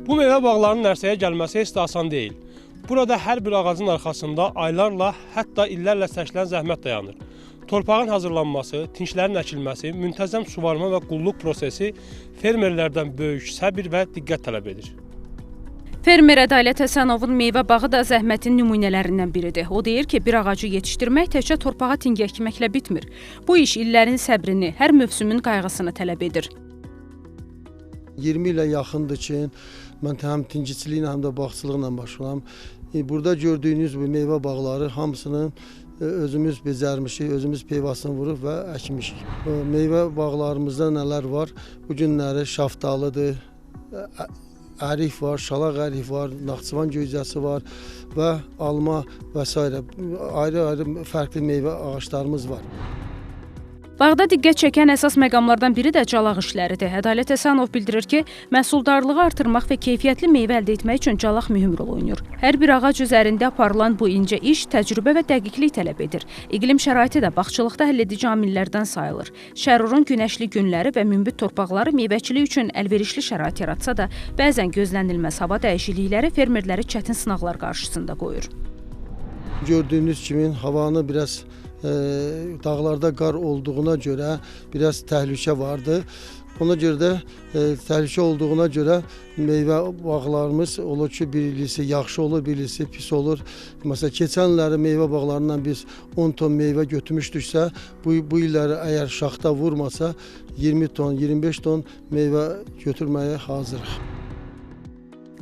Bu meyvə bağlarının ərsəyə gəlməsi heç də asan deyil. Burada hər bir ağacın arxasında aylarla, hətta illərlə çəkilən zəhmət dayanır. Torpağın hazırlanması, tinçlərin əkilməsi, müntəzəm suvarma və qulluq prosesi fermerlərdən böyük səbir və diqqət tələb edir. Fermer Ədalət Həsənovun meyvə bağı da zəhmətin nümunələrindən biridir. O deyir ki, bir ağacı yetişdirmək təkcə torpağa ting əkməklə bitmir. Bu iş illərin səbrini, hər mövsümün qayğısını tələb edir. 20 ilə yaxındır ki, mən həm tinciçiliklə, həm də bağçılıqla başlayıram. Burada gördüyünüz bu meyvə bağları hamısını özümüz becərmişik, özümüz peyvasını vurub və əkmişik. Meyvə bağlarımızda nələr var? Bu günləri şaftalıdır, ərik var, şalaq ərik var, Naxçıvan göycəsi var və alma və s. Ayrı-ayrı fərqli meyvə ağaçlarımız var. Bağda diqqət çəkən əsas məqamlardan biri də calaq işləridir. Ədalət Həsənov bildirir ki, məhsuldarlığı artırmaq və keyfiyyətli meyvə əldə etmək üçün calaq mühüm rol oynayır. Hər bir ağac üzərində aparılan bu incə iş təcrübə və dəqiqlik tələb edir. İqlim şəraiti də bağçılıqda həlledici amillərdən sayılır. Şərurun günəşli günləri və münbit torpaqları meyvəçilik üçün əlverişli şərait yaratsa da, bəzən gözlənilməz hava dəyişiklikləri fermerləri çətin sınaqlar qarşısında qoyur. Gördüyünüz kimi havanı biraz dağlarda qar olduğuna görə biraz təhlükə vardı. Ona görə də təhlükə olduğuna görə meyvə bağlarımız olur ki, birisi yaxşı olur, birisi pis olur. Məsələn, keçən illəri meyvə bağlarından biz 10 ton meyvə götürmüşdüksə, bu illəri əgər şaxta vurmasa 20 ton, 25 ton meyvə götürməyə hazırıq.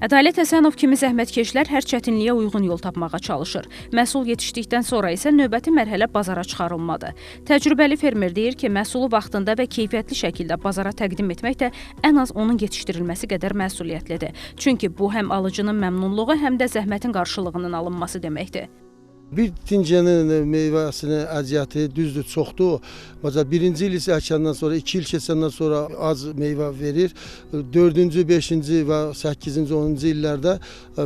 Ədalət Həsənov kimi zəhmətkeşlər hər çətinliyə uyğun yol tapmağa çalışır. Məhsul yetişdikdən sonra isə növbəti mərhələ bazara çıxarılmadır. Təcrübəli fermer deyir ki, məhsulu vaxtında və keyfiyyətli şəkildə bazara təqdim etmək də ən az onun yetişdirilməsi qədər məsuliyyətlidir. Çünki bu həm alıcının məmnunluğu, həm də zəhmətin qarşılığının alınması deməkdir. Bir tincənin meyvəsinin əziyyəti düzdür, çoxdur. Məsələn, birinci il isə əkəndən sonra, 2 il keçəndən sonra az meyvə verir. 4-cü, 5-ci və 8-ci, 10-cu illərdə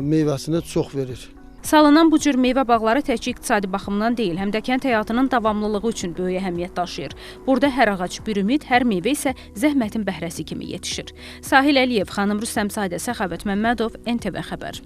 meyvəsini çox verir. Salınan bu cür meyvə bağları təkcə iqtisadi baxımdan deyil, həm də kənd həyatının davamlılığı üçün böyük əhəmiyyət daşıyır. Burada hər ağac bir ümid, hər meyvə isə zəhmətin bəhrəsi kimi yetişir. Sahil Əliyev, xanım Rüstəm Sadə, Səxavət Məmmədov, NTV Xəbər.